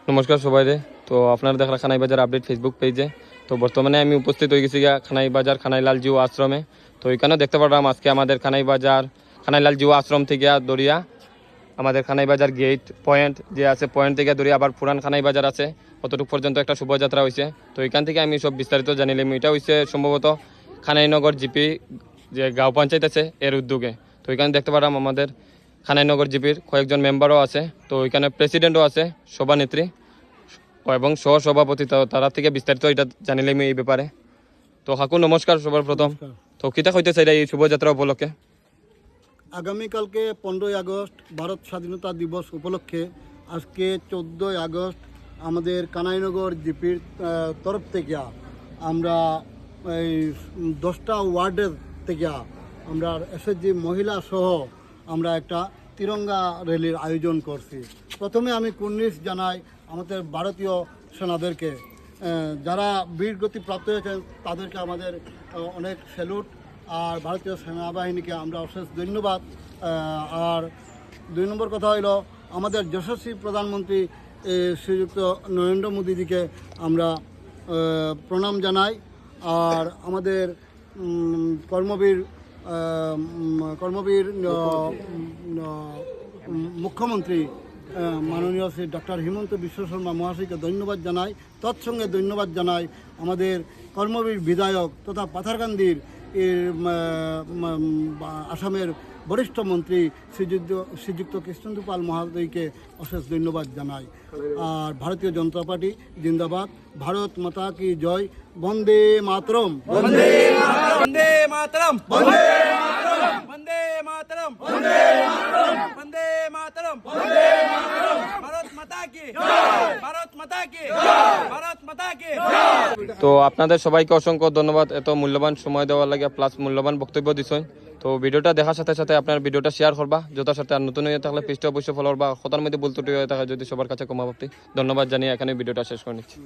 নমস্কার সবাইরে। তো আপনারা দেখলা খানাই বাজার আপডেট ফেসবুক পেজে। তো বর্তমানে আমি উপস্থিত হয়ে গেছি খানাই বাজার খানাইলাল জিও আশ্রমে। তো এখানেও দেখতে পারলাম আজকে আমাদের খানাই বাজার খানাইলাল জিও আশ্রম থেকে দরিয়া আমাদের খানাই বাজার গেট পয়েন্ট যে আছে, পয়েন্ট থেকে দরিয়া আবার পুরান খানাই বাজার আছে, অতটুকু পর্যন্ত একটা শোভাযাত্রা হয়েছে। তো এখান থেকে আমি সব বিস্তারিত জানিলাম। এটা হয়েছে সম্ভবত খানাইনগর জিপি যে গাঁও পঞ্চায়েত আছে এর উদ্যোগে। তো এখানে দেখতে পারলাম আমাদের খানাইনগর জিপির কয়েকজন মেম্বারও আছে। তো এখানে প্রেসিডেন্টও আছে, সভানেত্রী এবং সহসভাপতি। তো তারা থেকে বিস্তারিত এটা জানিলাম এই ব্যাপারে। তো কাকু নমস্কার সবার প্রথম। তো কিতা হইতেছে এটা এই শোভাযাত্রা উপলক্ষে? আগামীকালকে 15ই আগস্ট ভারত স্বাধীনতা দিবস উপলক্ষে আজকে 14ই আগস্ট আমাদের কানাইনগর জিপির তরফ থেকে আমরা এই 10টা ওয়ার্ডের থেকে আমরা এসএসজি মহিলা সহ আমরা একটা তিরঙ্গা র্যালির আয়োজন করছি। প্রথমে আমি কুর্নিশ জানাই আমাদের ভারতীয় সেনাদেরকে, যারা বীরগতি প্রাপ্ত হয়েছেন তাদেরকে আমাদের অনেক স্যালুট। আর ভারতীয় সেনাবাহিনীকে আমরা অশেষ ধন্যবাদ। আর 2 নম্বর কথা হইল আমাদের যশস্বী প্রধানমন্ত্রী শ্রীযুক্ত নরেন্দ্র মোদীজিকে আমরা প্রণাম জানাই। আর আমাদের কর্মবীর মুখ্যমন্ত্রী মাননীয় শ্রী ডক্টর হিমন্ত বিশ্ব শর্মা মহাশয়কে ধন্যবাদ জানাই। তৎসঙ্গে ধন্যবাদ জানাই আমাদের কর্মবীর বিধায়ক তথা পাথারকান্দির আসামের বরিষ্ঠ মন্ত্রী শ্রীযুক্ত কৃষ্ণেন্দু পাল মহোদয়কে অশেষ ধন্যবাদ জানাই। আর ভারতীয় জনতা পার্টি জিন্দাবাদ, ভারত মাতা কি জয়, বন্দে মাতরম, বন্দে মাতরম, বন্দে মাতরম, বন্দে মাতরম, বন্দে মাতরম, বন্দে মাতরম, বন্দে মাতরম, ভারত মাতা কি জয়, ভারত মাতা কি জয়, ভারত মাতা কি জয়। তো আপনাদের সবাইকে অসংখ্য ধন্যবাদ এত মূল্যবান সময় দেওয়ার লাগে, প্লাস মূল্যবান বক্তব্য দিছেন। তো ভিডিওটা দেখার সাথে সাথে আপনার ভিডিওটা শেয়ার করবা যথার সাথে। আর নতুন হয়ে থাকলে পেজটা অবশ্যই ফলো করবা। কথার মধ্যে ভুল ত্রুটি হয়ে থাকে যদি সবার কাছে ক্ষমা প্রার্থী। ধন্যবাদ জানিয়ে এখানে ভিডিওটা শেষ করে নিচ্ছি।